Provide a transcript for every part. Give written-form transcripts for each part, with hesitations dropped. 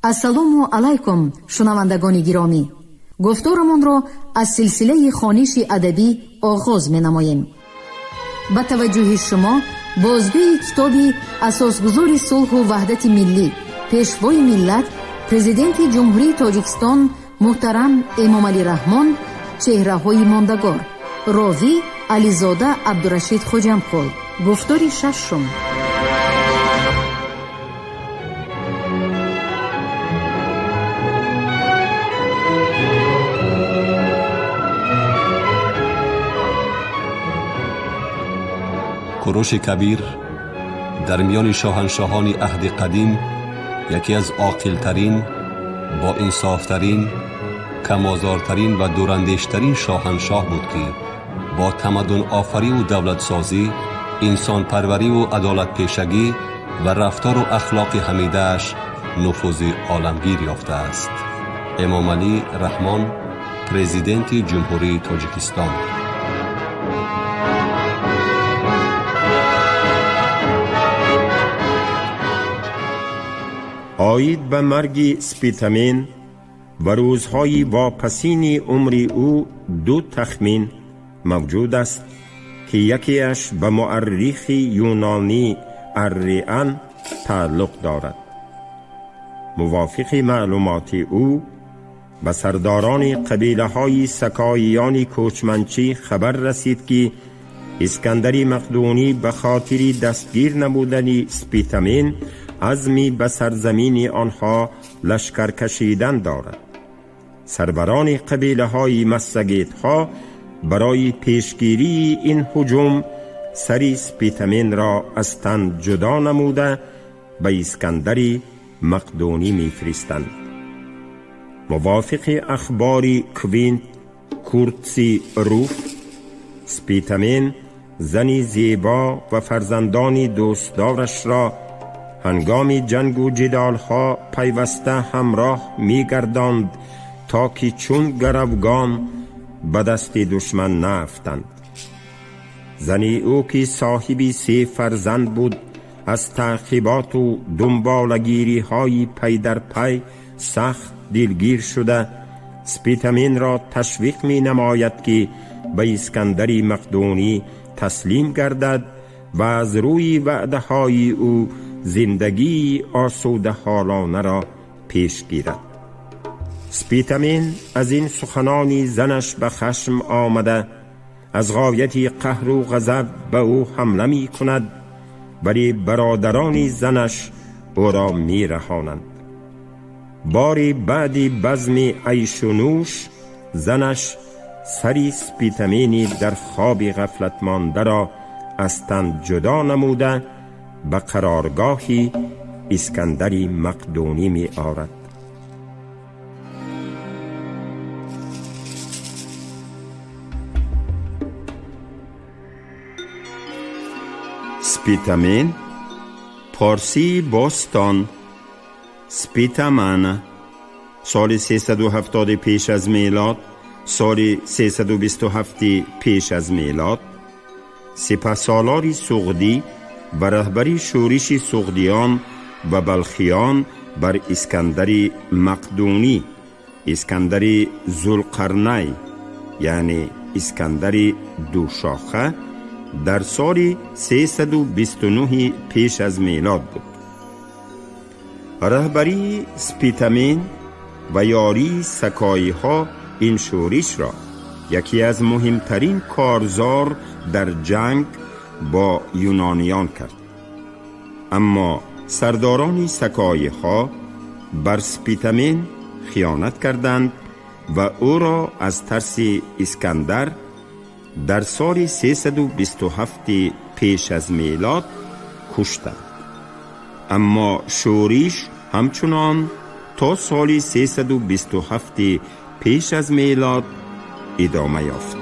ассалому алайкум шунавандагони гиромӣ. гуфторамонро аз силсилаи хониши адабӣ оғоз менамоем. ба таваҷҷӯҳи шумо бозгӯи китоби асосгузори сулҳу ваҳдати миллӣ, пешвои миллат, президенти ҷумҳурии Тоҷикистон муҳтарам Эмомалӣ Раҳмон, чеҳраҳои мондагор. ровӣ Ализода Абдурашид Хоҷамқул. гуфтори шашум. کوروش کبیر در میان شاهنشاهان عهد قدیم یکی از عاقل‌ترین، با انصافترین، کم‌آزارترین و دوراندیشترین شاهنشاه بود که با تمدن آفری و دولت سازی، انسان پروری و عدالت پیشگی و رفتار و اخلاق حمیده‌اش نفوذ عالمگیر یافته است. امامعلی رحمان، پرزیدنت جمهوری تاجیکستان. آیید به مرگ سپیتامین و روزهای واپسین عمر او دو تخمین موجود است که یکیش به مورخ یونانی اریان تعلق دارد. موافق معلومات او به سرداران قبیله های سکاییان کوچمنچی خبر رسید که اسکندر مقدونی به خاطر دستگیر نمودن سپیتامین عزمی به سرزمین آنها لشکر کشیدن دارد. سروران قبیله های مسگیت ها برای پیشگیری این هجوم سری سپیتامین را از تن جدا نموده به اسکندر مقدونی میفرستند. موافق اخبار کوینت کورتسی روف، سپیتامین زنی زیبا و فرزندانی دوستدارش را هنگام جنگ و جدال ها پیوسته همراه می گرداند تا که چون گروگان به دست دشمن نافتند. زنی او که صاحبی 3 فرزند بود از تعقیبات و دنبالگیری های پی در پی سخت دلگیر شده سپیتامین را تشویق می نماید که به اسکندر مقدونی تسلیم گردد و از روی وعده های او زندگی آسوده حالانه را پیش گیرد. سپیتامین از این سخنانی زنش به خشم آمده از غایت قهر و غضب به او حمله می کند، ولی برادران زنش او را می رهانند. باری بعد بزم عیش و نوش زنش سری سپیتامینی در خواب غفلت مانده را از تن جدا نموده به قرارگاهی اسکندری مقدونی می آورد. سپیتامین، پارسی باستان، سپیتامان، سال 370 پیش از میلاد، سال 327 پیش از میلاد، سپهسالار سغدی و رهبری شورش سغدیان و بلخیان بر اسکندر مقدونی، اسکندر ذوالقرنین یعنی اسکندر دوشاخه، در سال 329 پیش از میلاد بود. رهبری سپیتامین و یاری سکایی ها این شورش را یکی از مهمترین کارزار در جنگ با یونانیان کرد. اما سرداران سکایی ها بر سپیتامین خیانت کردند و او را از ترس اسکندر در سال 327 پیش از میلاد کشتند. اما شورش همچنان تا سال 327 پیش از میلاد ادامه یافت.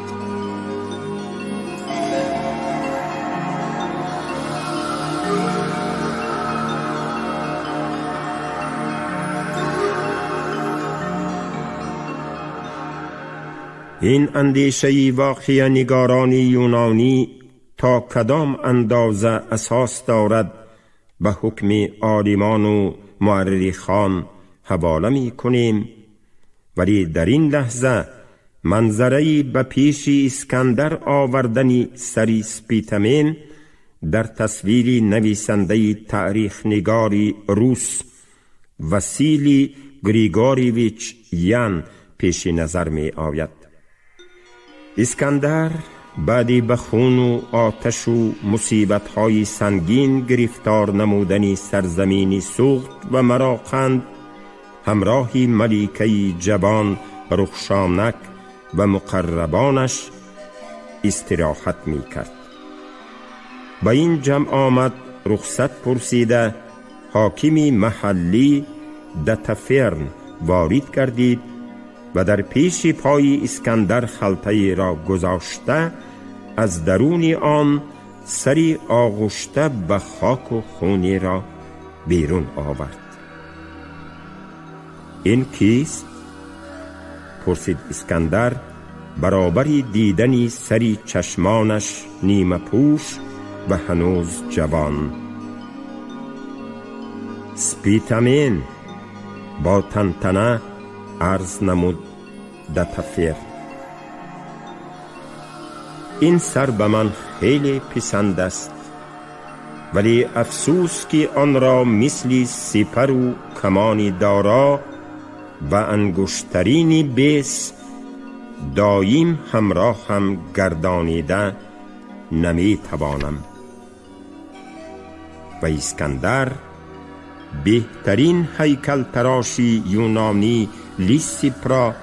این اندیشه واقعی نگاران یونانی تا کدام اندازه اساس دارد به حکم عالمان و مورخان حواله می کنیم، ولی در این لحظه منظره‌ای به پیش اسکندر آوردن سری سپیتامین در تصویر نویسنده تاریخ نگاری روس واسیلی گریگوریویچ یان پیش نظر می آید. اسکندر بعدی به خون و آتش و مصیبت‌های سنگین گرفتار نمودنی سرزمینی سوخت و مراقند همراهی ملیکه جوان رخشانک و مقربانش استراحت می کرد. با این جمع آمد رخصت پرسیده حاکمی محلی دتفرن وارد گردید و در پیش پای اسکندر خلطه را گذاشته از درون آن سری آغشته به خاک و خونی را بیرون آورد. این کیست؟ پرسید اسکندر برابری دیدنی سری چشمانش نیمه پوش و هنوز جوان. سپیتامین با تنتنه عرض نمود دتفر. این سر به من خیلی پسند است، ولی افسوس که آن را مثل سپر و کمانی دارا و انگشترینی بیس دایم همراه هم گردانیده نمی توانم. و اسکندر بهترین هیکل تراشی یونانی لیسیپ را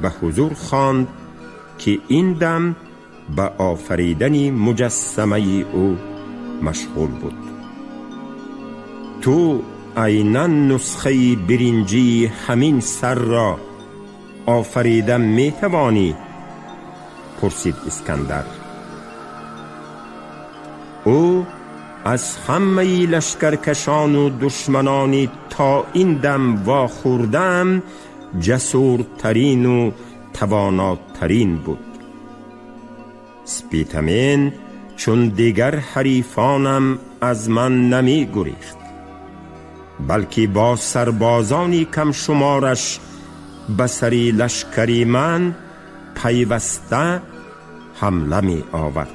به حضور خواند که این دم به آفریدن مجسمه او مشغول بود. تو عیناً نسخه برنجی همین سر را آفریده می توانی؟ پرسید اسکندر. او از همه لشکرکشان و دشمنانی تا این دم واخوردم جسورترین و تواناترین بود. سپیتامین چون دیگر حریفانم از من نمی گریخت، بلکه با سربازانی کم شمارش به سری لشکری من پیوسته حمله می آورد.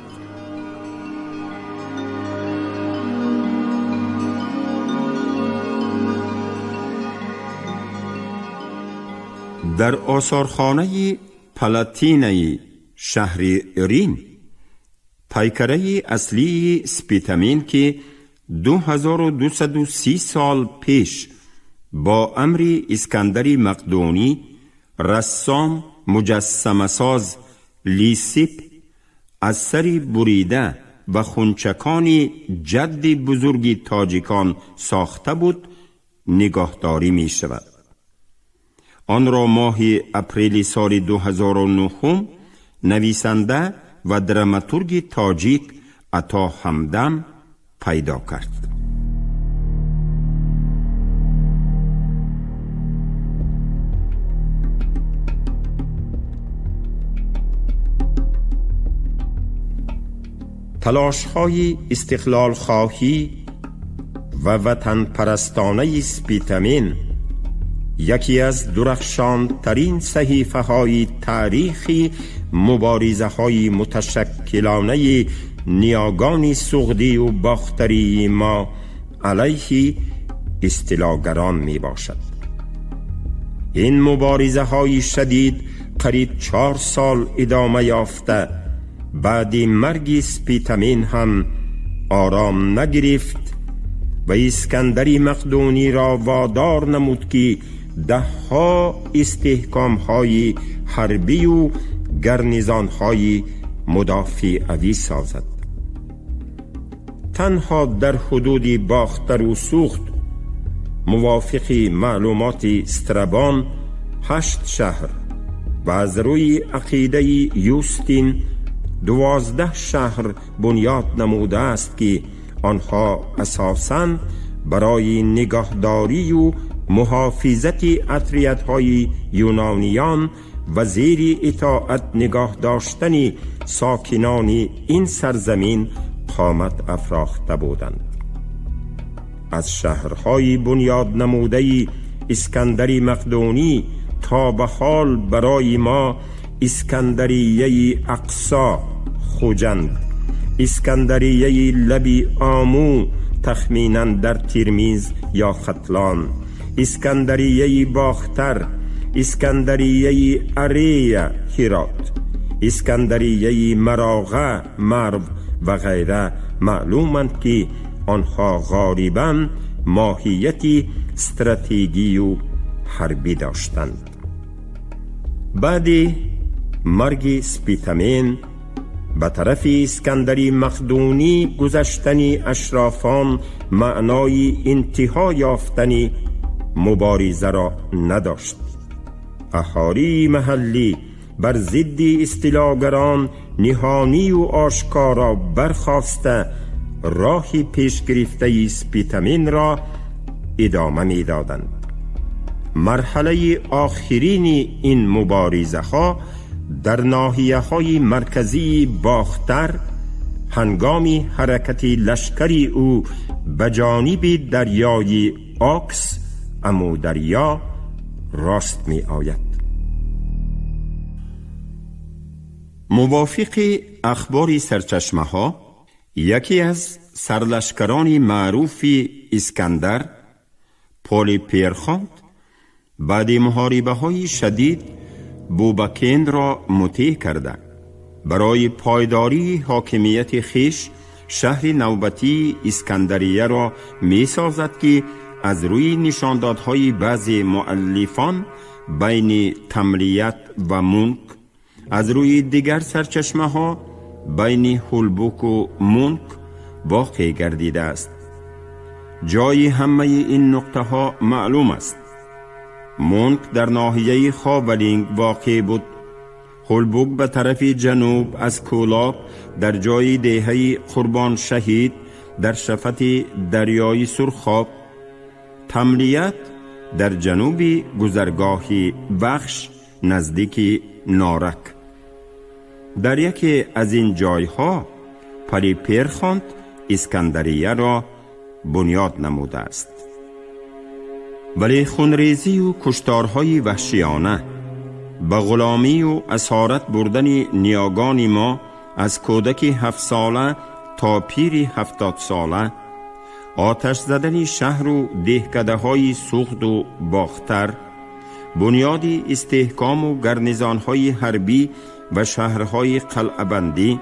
در آثارخانه پلاتینه شهر رین پیکره اصلی سپیتامین که 2230 سال پیش با امر اسکندر مقدونی رسام مجسمه ساز لیسیپ از سری بریده و خونچکان جد بزرگ تاجیکان ساخته بود نگاهداری می شود. آن را ماه اپریل سال 2009 نویسنده و دراماتورگ تاجیک عطا همدم پیدا کرد. تلاش‌های استقلال خواهی و وطن پرستانه سپیتامین یکی از درخشانترین صحیفه های تاریخی مبارزه های متشکلانه نیاگان سغدی و باختری ما علیه استیلاگران می باشد. این مبارزه های شدید قریب 4 سال ادامه یافته بعد مرگ سپیتامین هم آرام نگرفت و اسکندر مقدونی را وادار نمود که 10 استحکام های حربی و گرنیزان های مدافعوی سازد. تنها در حدود باختر و سوخت موافق معلومات استرابان 8 شهر و از روی عقیده یوستین 12 شهر بنیاد نموده است که آنها اساساً برای نگهداری و محافظت اطریت‌های یونانیان و زیر اطاعت نگاه داشتن ساکنان این سرزمین قامت افراخته بودند. از شهرهای بنیاد نموده اسکندری مقدونی تا به حال برای ما اسکندریه اقصا خوجند، اسکندریه لبی آمو تخمیناً در ترمیز یا ختلان، اسکندریه باختر، اسکندریه اریه هرات، اسکندریه مراغه مرو و غیره معلومند که آنها غالباً ماهیتی استراتژیکی و حربی داشتند. بعد مرگ سپیتامین به طرف اسکندری مقدونی گذشتن اشرافان معنای انتها یافتن مبارزه را نداشت. اهالی محلی بر ضد استیلاگران نهانی و آشکارا برخاسته راه پیش گرفته سپیتامین را ادامه می دادند. مرحله آخرین این مبارزه ها در ناحیه های مرکزی باختر هنگام حرکت لشکری او به جانب دریای آکس امو دریا راست می آید. موافق اخبار سرچشمه ها، یکی از سرلشکران معروف اسکندر، پولیپیرخاند، بعد محاربه های شدید بوبکند را مطیع کرده برای پایداری حاکمیت خیش شهر نوبتی اسکندریه را می سازد که از روی نشاندادهای بعضی مؤلفان بین تملیت و مونک، از روی دیگر سرچشمه ها بین هولبوک و مونک واقع گردیده است. جای همه این نقطه ها معلوم است. مونک در ناحیه خاولینگ واقع بود. هولبوک به طرف جنوب از کولاب در جای دهه قربان شهید در شفت دریای سرخاب، تملیت در جنوب گذرگاه بخش نزدیک نارک. در یکی از این جایها پولیپیرخاند اسکندریه را بنیاد نموده است. ولی خونریزی و کشتارهای وحشیانه، به غلامی و اسارت بردن نیاگان ما از کودک 7 ساله تا پیر 70 ساله، آتش زدن شهر و دهکده های سوخت و باختر، بنیاد استحکام و گرنیزانهای حربی و شهرهای قلعه‌بندی،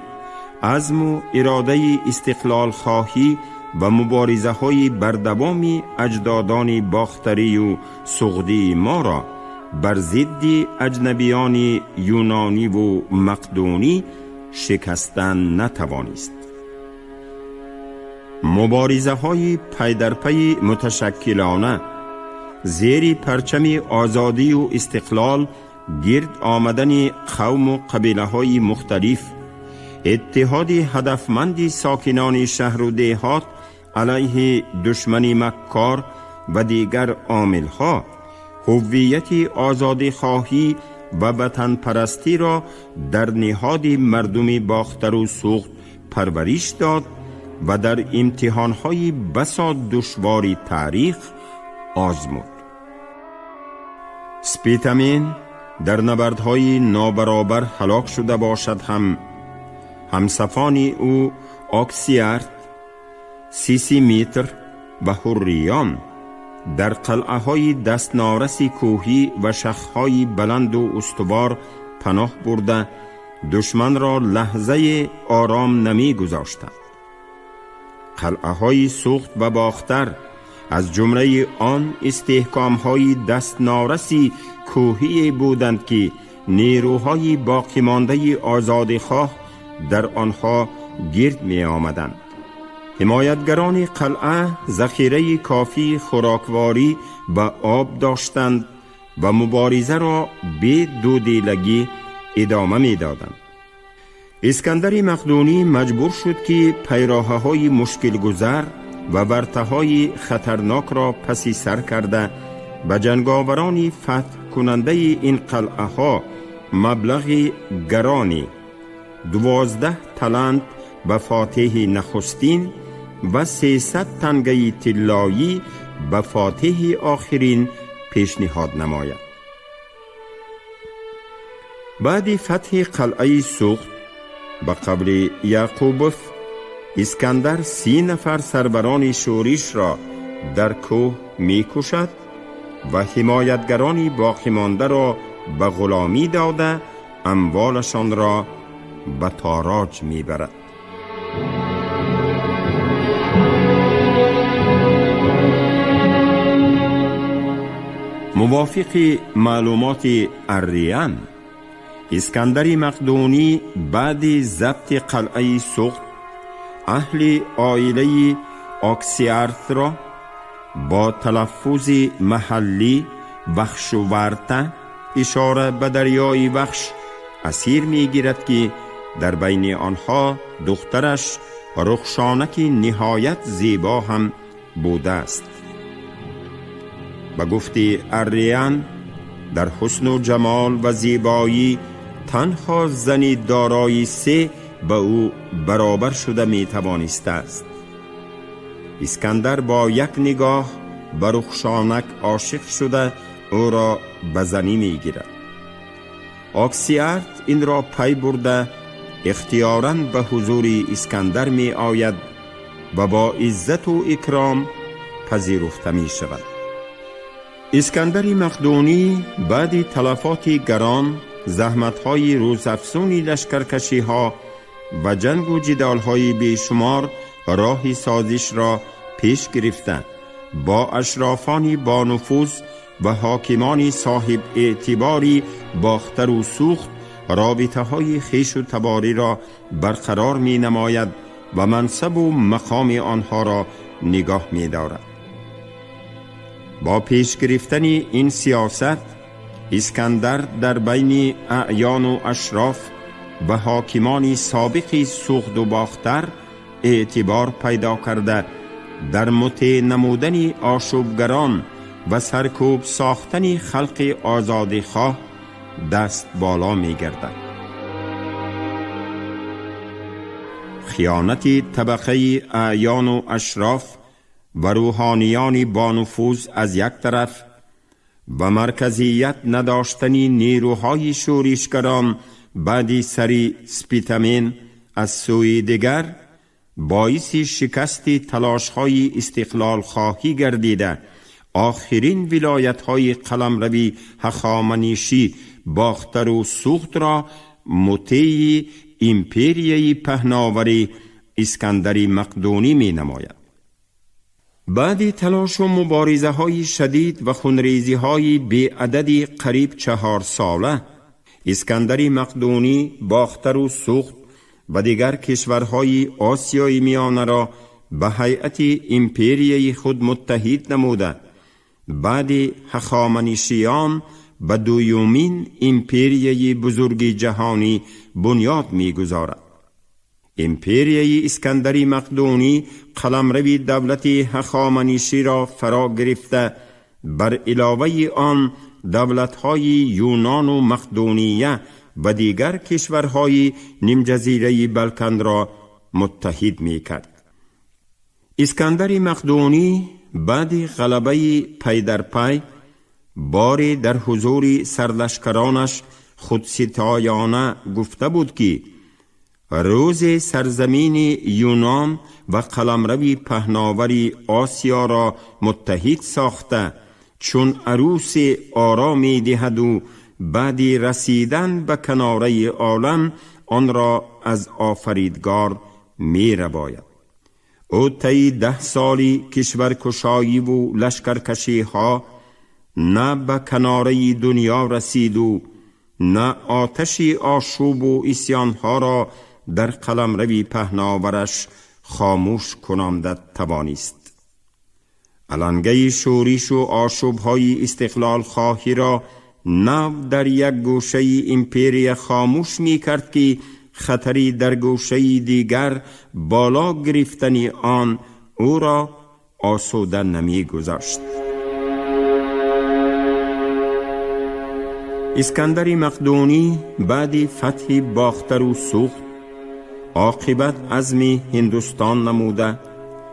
عزم و اراده استقلال خواهی و مبارزه های بردوام اجدادان باختری و سغدی ما را بر ضد اجنبیان یونانی و مقدونی شکستن نتوانست. مبارزه های پی در پی متشکلانه زیر پرچم آزادی و استقلال گرد آمدن قوم و قبیله های مختلف، اتحاد هدفمند ساکنان شهر و دهات علیه دشمن مکار و دیگر عاملها، هویت آزادی خواهی و وطن پرستی را در نهاد مردم باختر و سوخت پرورش داد و در امتحانهای بسا دشوار تاریخ آزمود. سپیتامین در نبردهای نابرابر هلاک شده باشد همسفانی او آکسیارت، سیسیمیتر و هوریان در قلعه های دستنارس کوهی و شاخهای بلند و استوار پناه برده دشمن را لحظه آرام نمی گذاشتند. قلعه های سوخت و باختر از جمله آن استحکام های دستنارسی کوهی بودند که نیروهای باقی مانده آزادخواه در آنها گرد می آمدند. حمایتگران قلعه ذخیره کافی خوراکواری و آب داشتند و مبارزه را به دودیلگی ادامه می دادند. اسکندر مقدونی مجبور شد که پیراهه های مشکل گذر و ورطه های خطرناک را پسی سر کرده به جنگاوران فتح کننده این قلعه ها مبلغ گرانی 12 تلنت به فاتح نخستین و 300 تنگه طلایی به فاتح آخرین پیشنهاد نماید. بعد فتح قلعه سوخت به قبر یعقوبوس، اسکندر 30 نفر سربران شورش را در کوه می کشد و حمایتگران باقی مانده را به غلامی داده اموالشان را به تاراج می برد. موافق معلومات اریان، اسکندر مقدونی بعد ضبط قلعه سوخت اهل عائله آکسیارت را با تلفظ محلی بخشورته اشاره به دریای بخش اسیر می گیرد که در بین آنها دخترش رخشانک نهایت زیبا هم بوده است. به گفت اریان، در حسن و جمال و زیبایی تنها زنی دارای 3 به او برابر شده می توانسته است. اسکندر با یک نگاه به رخشانک عاشق شده او را به زنی می گیرد. آکسیارت این را پی برده اختیاراً به حضور اسکندر می آید و با عزت و اکرام پذیرفته می شود. اسکندر مقدونی بعد تلفات گران، زحمت‌های روزافزون لشکرکشی‌ها و جنگ و جدال‌های بیشمار راه سازش را پیش گرفته با اشرافانی با نفوذ و حاکمان صاحب اعتباری باختر و سوخت رابطه های خویش و تباری را برقرار می نماید و منصب و مقام آنها را نگاه می دارد. با پیش گرفتن این سیاست، اسکندر در بین اعیان و اشراف و حاکمان سابق سوخت و باختر اعتبار پیدا کرده در مطیع نمودن آشوبگران و سرکوب ساختن خلق آزادخواه دست بالا می گردد. خیانت طبقه اعیان و اشراف و روحانیان با نفوذ از یک طرف و مرکزیت نداشتن نیروهای شورشگران بعد سری سپیتامین از سوی دیگر باعث شکست تلاش‌های استقلال خواهی گردیده آخرین ولایت‌های قلمروی هخامنشی باختر و سوخت را مطیع امپریای پهناوری اسکندر مقدونی می نماید. بعد تلاش و مبارزه های شدید و خونریزی های بی عددی قریب 4 ساله، اسکندر مقدونی باختر و سوخت و دیگر کشورهای آسیای میانه را به هیئت امپریای خود متحد نموده بعد هخامنشیان به دومین امپریای بزرگ جهانی بنیاد می گذارد. امپریای اسکندر مقدونی قلمرو دولت هخامنشی را فرا گرفته بر علاوه آن دولت‌های یونان و مقدونیه و دیگر کشورهای نیمجزیره بلکن را متحد می کرد. اسکندر مقدونی بعد غلبه پی در پی باری در حضور سرلشکرانش خودستایانه گفته بود که روز سرزمین یونان و قلمرو پهناوری آسیا را متحد ساخته چون عروس آرامی دهد و بعد رسیدن به کناره عالم آن را از آفریدگار می رباید. او طی 10 سالی کشورکشایی و لشکرکشی ها نه به کناره دنیا رسید و نه آتش آشوب و اسیان ها را در قلمرو پهناورش خاموش کننده توانست. علنگه شورش و آشوب های استقلال خواهی را نو در یک گوشه امپیری خاموش می کرد که خطری در گوشه دیگر بالا گرفتن آن او را آسوده نمی گذاشت. اسکندر مقدونی بعد فتح باختر و سوخت عاقبت عزم هندوستان نموده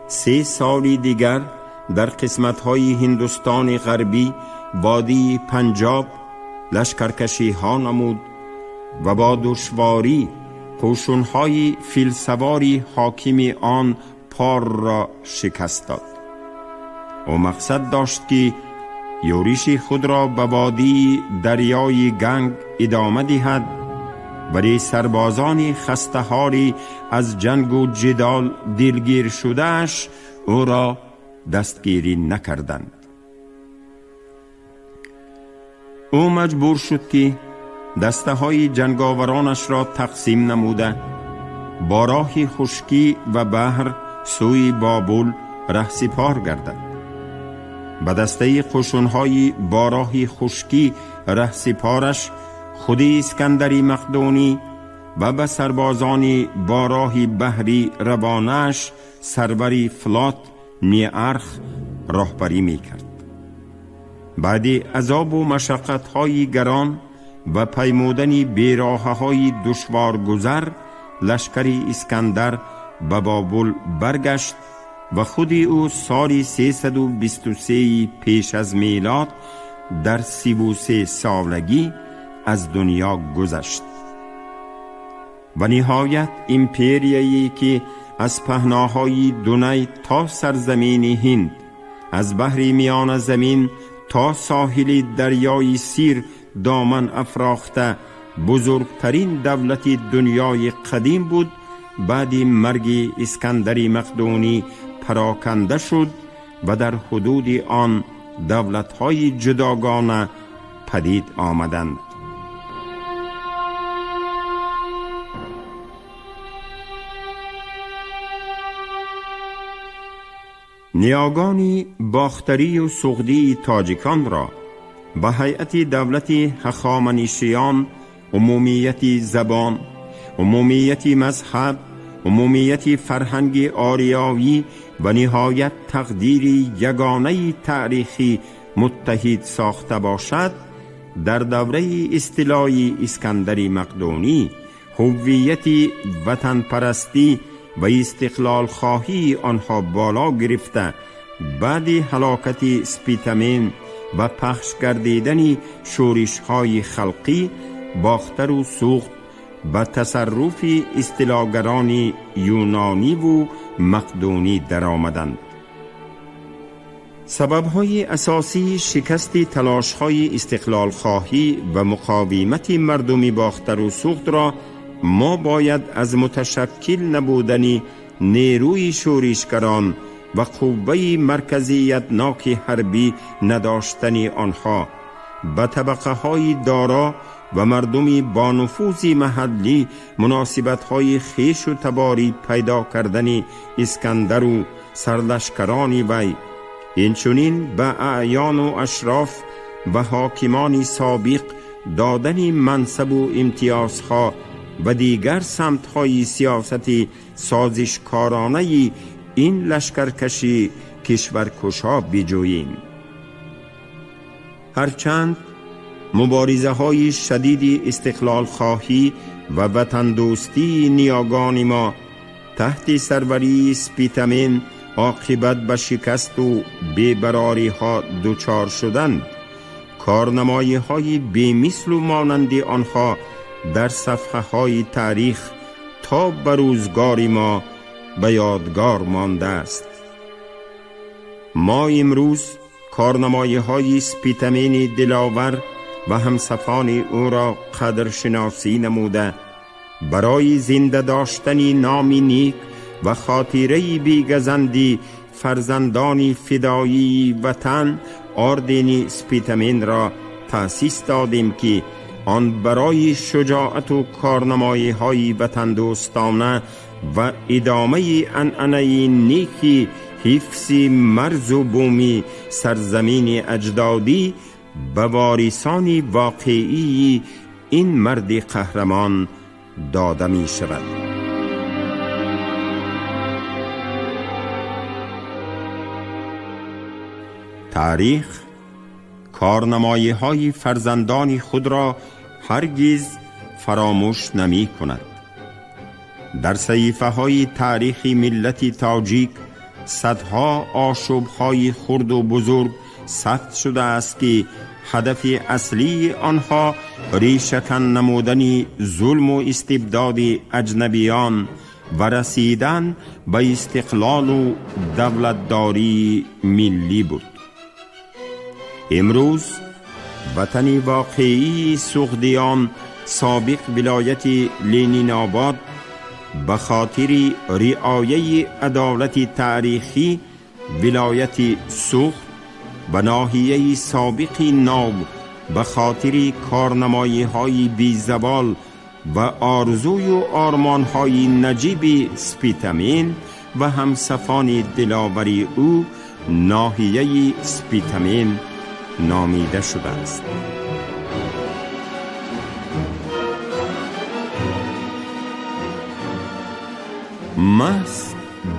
3 سال دیگر در قسمت‌های هندوستان غربی وادی پنجاب لشکرکشی ها نمود و با دشواری قشون‌های فیلسواری حاکم آن پار را شکست داد. او مقصد داشت که یورش خود را به وادی دریای گنگ ادامه دهد، ولی سربازان خسته‌حالی از جنگ و جدال دلگیر شده‌اش او را دستگیری نکردند. او مجبور شد که دسته های جنگاورانش را تقسیم نموده با راه خشکی و بحر سوی بابل رهسپار گردد. به دسته قشون‌های با راه خشکی رهسپارش خود اسکندری مقدونی و به سربازان با راه بحری روانش سروری فلات نیارخ راهبری می کرد. بعد عذاب و مشقت‌های گران و پیمودن بیراهه‌های دشوار گذر، لشکر اسکندر به بابل برگشت و خود او سال 323 پیش از میلاد در 33 سالگی از دنیا گذشت. و نهایت امپریایی که از پهناهای دونای تا سرزمین هند، از بحر میان زمین تا ساحل دریای سیر دامن افراخته بزرگترین دولت دنیای قدیم بود، بعد مرگ اسکندر مقدونی پراکنده شد و در حدود آن دولت‌های جداگانه پدید آمدند. نیاگانی باختری و سغدی تاجیکان را به هیئت دولت هخامنشیان، عمومیت زبان، عمومیت مذهب، عمومیت فرهنگ آریایی و نهایت تقدیر یگانه تاریخی متحد ساخته باشد، در دوره استیلای اسکندر مقدونی هویت وطن پرستی و استقلال خواهی آنها بالا گرفته، بعد هلاکت سپیتمین و پخش گردیدن شورش های خلقی باختر و سوخت به تصرف استیلاگران یونانی و مقدونی در آمدند. سبب‌های اساسی شکست تلاش‌های استقلال خواهی و مقاومت مردمی باختر و سوخت را ما باید از متشکل نبودن نیروی شورشگران و قوه مرکزیت ناک حربی نداشتن آنها به طبقه های دارا و مردمی با نفوذ محلی مناسبت های خیش و تباری پیدا کردن اسکندر و سرلشکران وی، اینچنین به اعیان و اشراف و حاکمان سابق دادن منصب و امتیازها و دیگر سمت‌های سیاست سازشکارانه این لشکرکشی کشورکشا بجوییم. هرچند مبارزه های شدید استقلال خواهی و وطن دوستی نیاگان ما تحت سروری سپیتمین عاقبت به شکست و بی‌براری ها دچار شدند، کارنمایی های بی‌مثل و مانند آنها در صفحه های تاریخ تا به روزگار ما به یادگار مانده است. ما امروز کارنمایی های سپیتمین دلاور و همسفان او را قدرشناسی نموده، برای زنده داشتن نامی نیک و خاطره بیگزندی فرزندان فدایی وطن آردن سپیتمین را تأسیس دادیم که آن برای شجاعت و کارنمایی های وطن دوستانه و ادامه عنعنه نیکی حفظ مرز و بومی سرزمین اجدادی به وارثان واقعی این مرد قهرمان داده می شود. تاریخ کارنمایی های فرزندان خود را هرگز فراموش نمی کند. در صحیفه های تاریخی ملت تاجیک صدها آشوب های خرد و بزرگ ثبت شده است که هدف اصلی آنها ریشه‌کن نمودن ظلم و استبداد اجنبیان و رسیدن به استقلال و دولتداری ملی بود. امروز وطن واقعی سغدیان سابق ولایت لینین آباد به خاطر رعایت عدالت تاریخی ولایت سوخت و ناحیه سابق ناب به خاطر کارنمایی‌های بی‌زوال و آرزوی و آرمان‌های نجیب سپیتامین و همسفان دلاوری او ناحیه سپیتامین نامیده شده است. محض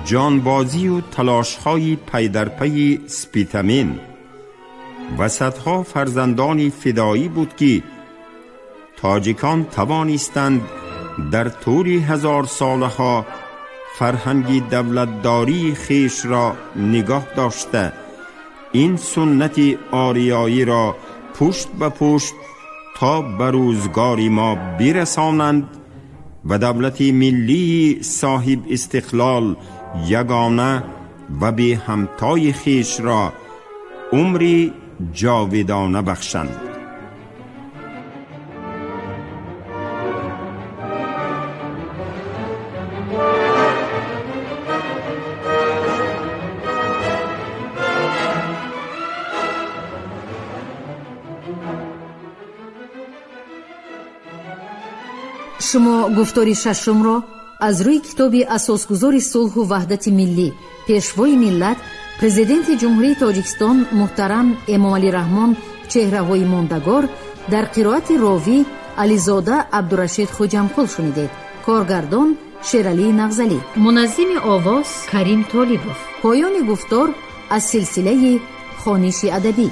جانبازی و تلاش‌های پی در پی سپیتامین و صدها فرزندان فدایی بود که تاجیکان توانستند در طول 1000 سالها فرهنگ دولتداری خیش را نگاه داشته این سنت آریایی را پشت به پشت تا به روزگار ما برسانند و دولت ملی صاحب استقلال یگانه و به همتای خیش را عمری جاودانه بخشند. شما گفتاری ششم را از روی کتاب اساسگذار صلح و وحدت ملی پیشوای ملت پرزیدنت جمهوری تاجیکستان محترم امامعلی رحمان چهره‌های ماندگار در قرائت راوی علیزاده عبدالرشید خوجمقل شنیدید. کارگردان شیرعلی نغزلی، منظم آواز کریم طالبوف. پایان گفتار از سلسله خوانش ادبی.